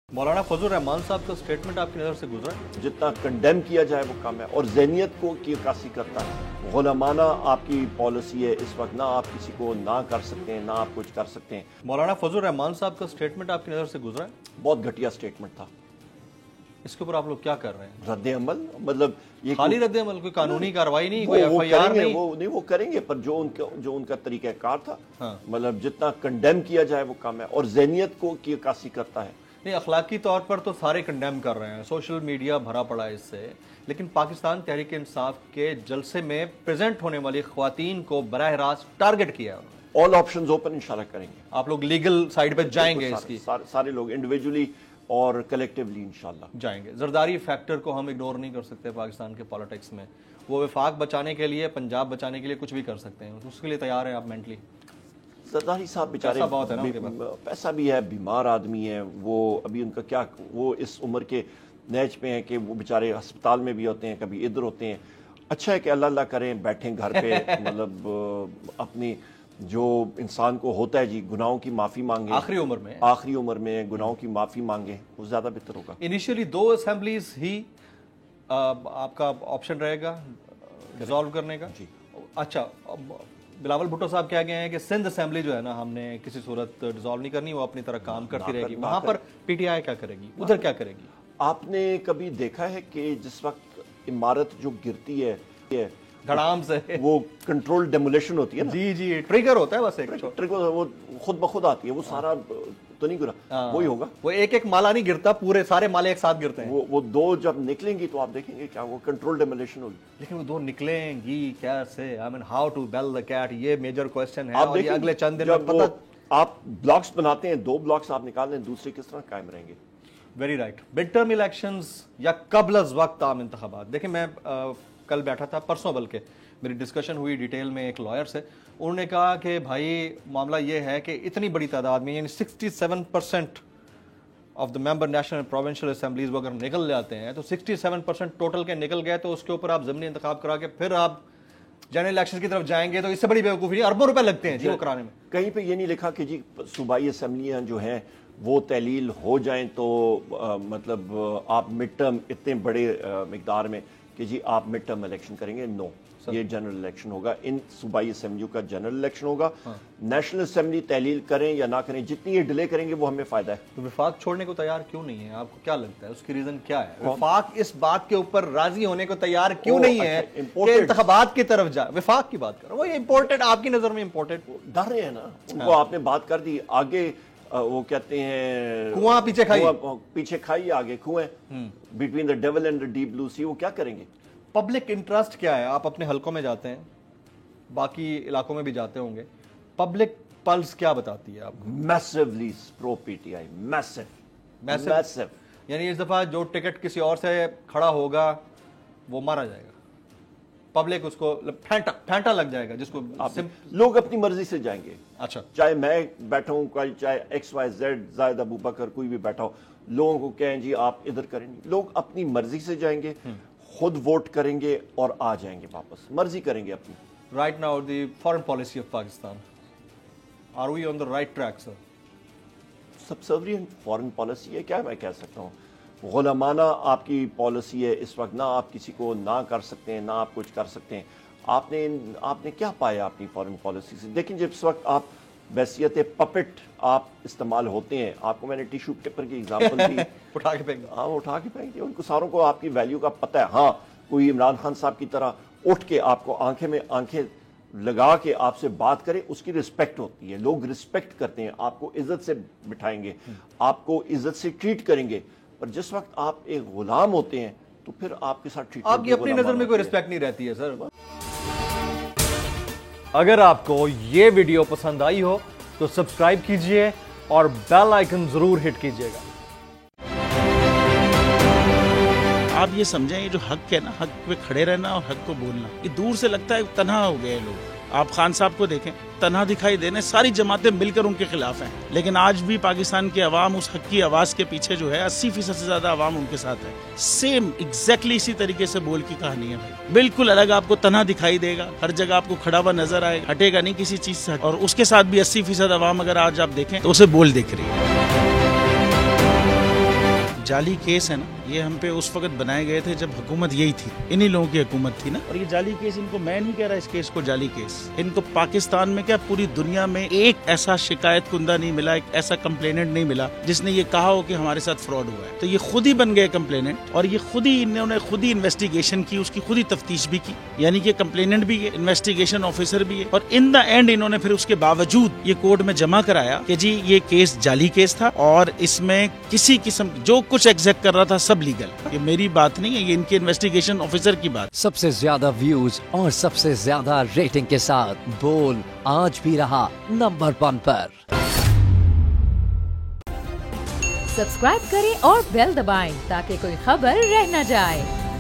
मौलाना फजल रहमान साहब का स्टेटमेंट आपकी नज़र से गुजरा है? जितना कंडेम किया जाए वो कम है और ज़हनियत को की अक्कासी करता है। गुलामाना आपकी पॉलिसी है इस वक्त, ना आप किसी को ना कर सकते हैं ना आप कुछ कर सकते हैं। मौलाना फजल रहमान साहब का स्टेटमेंट आपकी नज़र से गुजरा है? बहुत घटिया स्टेटमेंट था। इसके ऊपर आप लोग क्या कर रहे हैं? रद्द अमल मतलब ये खाली रद्द अमल, कोई कानूनी कार्रवाई नहीं, कोई एफआईआर नहीं? वो करेंगे, पर जो उनका तरीक़ाकार था, हाँ। मतलब जितना कंडेम किया जाए वो कम है और ज़हनियत को की अक्कासी करता है। नहीं, अखलाकी तौर पर तो सारे कंडेम कर रहे हैं, सोशल मीडिया भरा पड़ा है इससे, लेकिन पाकिस्तान तहरीक इंसाफ के जलसे में प्रेजेंट होने वाली ख्वातीन को बराह रास्त टारगेट किया है उन्होंने। ऑल ऑप्शंस ओपन इंशाल्लाह करेंगे। आप लोग लीगल साइड पे जाएंगे इसकी? सारे लोग इंडिविजुअली और कलेक्टिवली इंशाल्लाह जाएंगे। जरदारी फैक्टर को हम इग्नोर नहीं कर सकते पाकिस्तान के पॉलिटिक्स में। वो वफाक बचाने के लिए, पंजाब बचाने के लिए कुछ भी कर सकते हैं, उसके लिए तैयार है आप मेंटली? जरदारी साहब बेचारे पैसा भी है, बीमार आदमी है, वो अभी उनका क्या, वो इस उम्र के नेच पे हैं कि वो बेचारे अस्पताल में भी होते हैं, कभी इधर होते हैं। अच्छा है कि अल्लाह अल्लाह करें, बैठें घर पे मतलब अपनी जो इंसान को होता है जी, गुनाहों की माफ़ी मांगे आखिरी उम्र में गुनाहों की माफ़ी मांगे, वो ज़्यादा बेहतर होगा। इनिशियली 2 असेंबलीज ही आपका ऑप्शन रहेगा डिसॉल्व करने का जी। अच्छा, बिलावल भुट्टो साहब कह गए हैं कि सिंध असेंबली जो है ना, हमने किसी सूरत डिसॉल्व नहीं करनी, वो अपनी तरह काम करती रहेगी। वहां पर पीटीआई क्या करेगी, उधर क्या करेगी? आपने कभी देखा है कि जिस वक्त इमारत जो गिरती है धड़ाम से, वो कंट्रोल डेमोलेशन होती है ना? जी, ट्रिगर होता है, बस एक ट्रिगर, वो खुद ब खुद आती है, वो सारा तो नहीं गिरा, वही होगा। वो एक माला नहीं गिरता, पूरे सारे माले एक साथ गिरते हैं। वो 2 जब निकलेंगी तो आप देखेंगे क्या वो कंट्रोल डेमोलेशन होगी। लेकिन वो 2 निकलेंगी कैसे? I mean how to bell the cat, ये मेजर क्वेश्चन है। और ये अगले चंद दिन में पता, आप ब्लॉक्स बनाते हैं, 2 ब्लॉक्स आप निकाल लें, दूसरे किस तरह कायम रहेंगे? Very right. Mid term elections या कबल अज़ वक्त आम इंतखाबात। देखिए, मैं कल बैठा था, परसों बल्कि मेरी डिस्कशन हुई डिटेल में एक लॉयर से। उन्होंने कहा कि भाई मामला ये है कि इतनी बड़ी तादाद में, यानी 67% of the member national and provincial assemblies वो अगर निकल जाते हैं, तो 67% टोटल के निकल गए, तो उसके ऊपर आप ज़मीनी इंतखाब करा के फिर आप जनरल इलेक्शन की तरफ जाएंगे, तो इससे बड़ी बेवकूफ़ी नहीं। अरबों रुपए लगते हैं जी वो कराने में। कहीं पे ये नहीं लिखा कि जी सूबाई असेंबलियाँ जो हैं वो तहलील हो जाएं तो मतलब आप मिड टर्म इतने बड़े मिकदार में कि जी आप मिड टर्म इलेक्शन करेंगे। नो, ये जनरल इलेक्शन होगा, इन सूबाई असेंबलियों का जनरल इलेक्शन होगा। नेशनल असेंबली तहलील करें या ना करें, जितनी ये डिले करेंगे वो हमें फायदा है। तो वफाक छोड़ने को तैयार क्यों नहीं है? आपको क्या लगता है उसकी रीजन क्या है? वफाक इस बात के ऊपर राजी होने को तैयार क्यों नहीं है कि इंतखाबात की तरफ जाए? वफाक की बात करो, वो इम्पोर्टेड आपकी नजर में इम्पोर्टेड डर रहे हैं ना, उनको आपने बात कर दी, आगे वो कहते हैं कुआं पीछे खाई आगे कुएं, between the devil and the deep blue sea. वो क्या करेंगे? पब्लिक इंटरेस्ट क्या है? आप अपने हलकों में जाते हैं, बाकी इलाकों में भी जाते होंगे, पब्लिक पल्स क्या बताती है आपको? Massively pro PTI, massive. यानी इस दफा जो टिकट किसी और से खड़ा होगा वो मारा जाएगा, पब्लिक उसको फेंटा लग जाएगा, जिसको लोग अपनी मर्जी से जाएंगे। अच्छा, चाहे मैं बैठा हूं, चाहे XYZ जायद अबू बकर कोई भी बैठा हो, लोगों को कहें जी आप इधर करें, लोग अपनी मर्जी से जाएंगे, खुद वोट करेंगे और आ जाएंगे वापस, मर्जी करेंगे अपनी। Right now the foreign policy of Pakistan, are we on the right track sir? Subservient foreign policy है क्या मैं कह सकता हूँ। गुलामाना आपकी पॉलिसी है इस वक्त, ना आप किसी को ना कर सकते हैं ना आप कुछ कर सकते हैं। आपने क्या पाया अपनी फॉरेन पॉलिसी से? देखिए, जिस वक्त आप बैसियत पपेट आप इस्तेमाल होते हैं, आपको मैंने टिश्यू पेपर की एग्जांपल दी उठा के फेंक, हाँ उठा के फेंक दिया। उनको सारों को आपकी वैल्यू का पता है। हाँ, कोई इमरान खान साहब की तरह उठ के आपको आंखें में आंखें लगा के आपसे बात करे, उसकी रिस्पेक्ट होती है, लोग रिस्पेक्ट करते हैं, आपको इज्जत से बिठाएंगे, आपको इज्जत से ट्रीट करेंगे। पर जिस वक्त आप एक गुलाम होते हैं तो फिर आपके साथ ट्रीट, आपकी अपनी नजर में कोई रिस्पेक्ट नहीं रहती है सर। अगर आपको ये वीडियो पसंद आई हो तो सब्सक्राइब कीजिए और बेल आइकन जरूर हिट कीजिएगा। आप ये समझें, ये जो हक है ना, हक पे खड़े रहना और हक को बोलना, ये दूर से लगता है तन्हा हो गए लोग। आप खान साहब को देखें, तन्हा दिखाई देने, सारी जमातें मिलकर उनके खिलाफ हैं, लेकिन आज भी पाकिस्तान की आवाम उस हक की आवाज के पीछे जो है 80% से ज्यादा आवाम उनके साथ है। सेम एग्जैक्टली इसी तरीके से बोल की कहानी है भाई, बिल्कुल अलग आपको तन्हा दिखाई देगा, हर जगह आपको खड़ा हुआ नजर आएगा, हटेगा नहीं किसी चीज से। और उसके साथ भी 80% आवाम अगर आज आप देखें तो उसे बोल दिख रही है। जाली केस है ना, ये हम पे उस वक्त बनाए गए थे जब हुकूमत यही थी, इन्हीं लोगों की हुकूमत थी ना। और ये जाली केस, इनको मैं नहीं कह रहा इस केस को जाली केस, इनको पाकिस्तान में क्या पूरी दुनिया में एक ऐसा शिकायत कुंदा नहीं मिला, एक ऐसा कंप्लेनेंट नहीं मिला जिसने ये कहा हो कि हमारे साथ फ्रॉड हुआ है। तो ये खुद ही बन गए कंप्लेनेंट और ये खुद ही इन्होंने खुद ही इन्वेस्टिगेशन की, उसकी खुद ही तफ्तीश भी की, यानी कि कंप्लेनेंट भी है, इन्वेस्टिगेशन ऑफिसर भी है। और इन द एंड इन्होंने फिर उसके बावजूद ये कोर्ट में जमा कराया कि जी ये केस जाली केस था और इसमें किसी किस्म जो कुछ एग्जैक्ट कर रहा था सब लीगल। ये मेरी बात नहीं है, ये इनके इन्वेस्टिगेशन ऑफिसर की बात। सबसे ज्यादा व्यूज और सबसे ज्यादा रेटिंग के साथ बोल आज भी रहा नंबर 1 पर। सब्सक्राइब करें और बेल दबाएं ताकि कोई खबर रह न जाए।